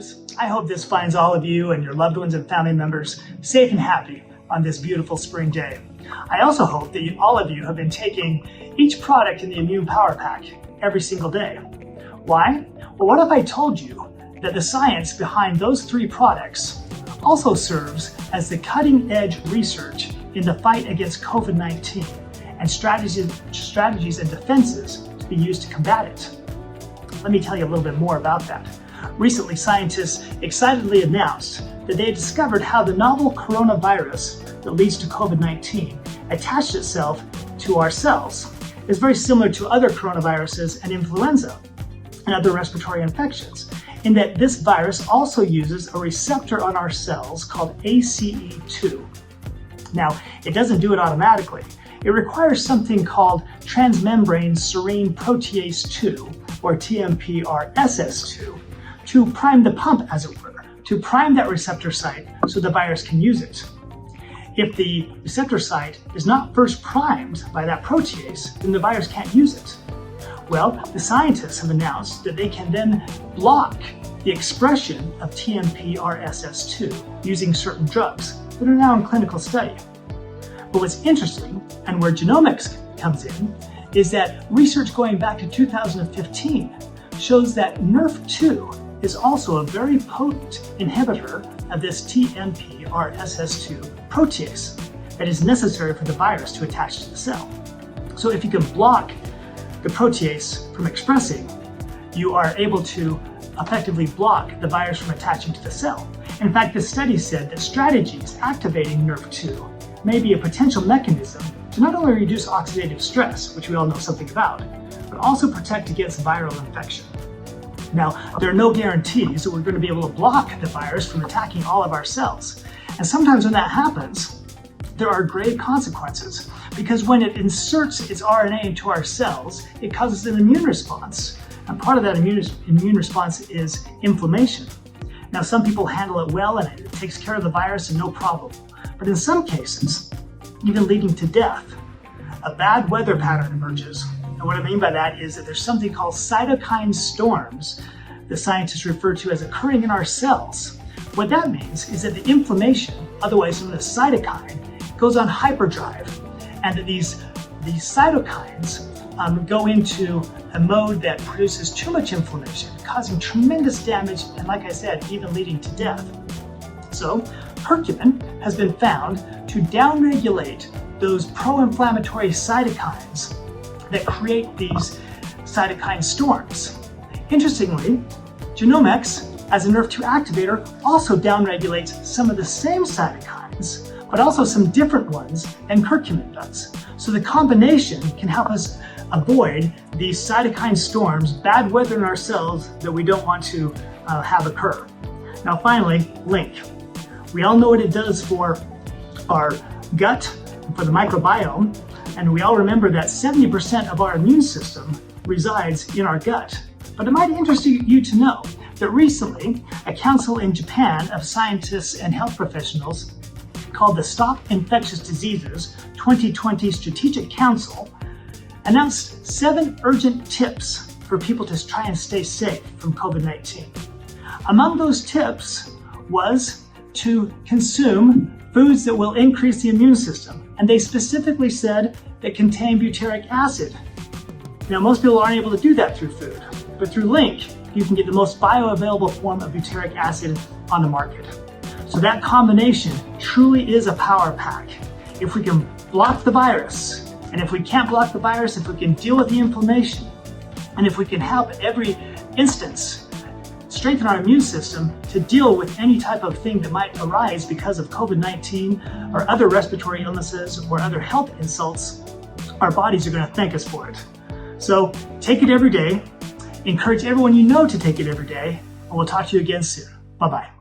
Activz. I hope this finds all of you and your loved ones and family members safe and happy on this beautiful spring day. I also hope that all of you have been taking each product in the Immune Power Pack every single day. Why? Well, what if I told you that the science behind those 3 products also serves as the cutting-edge research in the fight against COVID-19 and strategies and defenses to be used to combat it? Let me tell you a little bit more about that. Recently, scientists excitedly announced that they had discovered how the novel coronavirus that leads to COVID-19 attached itself to our cells. It's very similar to other coronaviruses and influenza and other respiratory infections, in that this virus also uses a receptor on our cells called ACE2. Now, it doesn't do it automatically. It requires something called transmembrane serine protease 2, or TMPRSS2, to prime the pump, as it were, to prime that receptor site so the virus can use it. If the receptor site is not first primed by that protease, then the virus can't use it. Well, the scientists have announced that they can then block the expression of TMPRSS2 using certain drugs that are now in clinical study. But what's interesting, and where genomics comes in, is that research going back to 2015 shows that NRF2 is also a very potent inhibitor of this TMPRSS2 protease that is necessary for the virus to attach to the cell. So if you can block the protease from expressing, you are able to effectively block the virus from attaching to the cell. In fact, the study said that strategies activating NRF2 may be a potential mechanism to not only reduce oxidative stress, which we all know something about, but also protect against viral infection. Now, there are no guarantees that we're going to be able to block the virus from attacking all of our cells. And sometimes when that happens, there are grave consequences, because when it inserts its RNA into our cells, it causes an immune response. And part of that immune response is inflammation. Now, some people handle it well and it takes care of the virus and no problem. But in some cases, even leading to death, a bad weather pattern emerges. And what I mean by that is that there's something called cytokine storms that scientists refer to as occurring in our cells. What that means is that the inflammation, otherwise known as cytokine, goes on hyperdrive, and that these cytokines go into a mode that produces too much inflammation, causing tremendous damage, and like I said, even leading to death. So, curcumin has been found to downregulate those pro-inflammatory cytokines that create these cytokine storms. Interestingly, genomics, as a NRF2 activator, also downregulates some of the same cytokines, but also some different ones than curcumin does. So the combination can help us avoid these cytokine storms, bad weather in our cells that we don't want to have occur. Now finally, link. We all know what it does for our gut, for the microbiome, and we all remember that 70% of our immune system resides in our gut. But it might interest you to know that recently, a council in Japan of scientists and health professionals called the Stop Infectious Diseases 2020 Strategic Council announced 7 urgent tips for people to try and stay safe from COVID-19. Among those tips was to consume foods that will increase the immune system, and they specifically said that contain butyric acid. Now, most people aren't able to do that through food, but through Link, you can get the most bioavailable form of butyric acid on the market. So that combination truly is a power pack. If we can block the virus, and if we can't block the virus, if we can deal with the inflammation, and if we can help every instance strengthen our immune system to deal with any type of thing that might arise because of COVID-19 or other respiratory illnesses or other health insults, our bodies are going to thank us for it. So take it every day. Encourage everyone you know to take it every day, and we'll talk to you again soon. Bye-bye.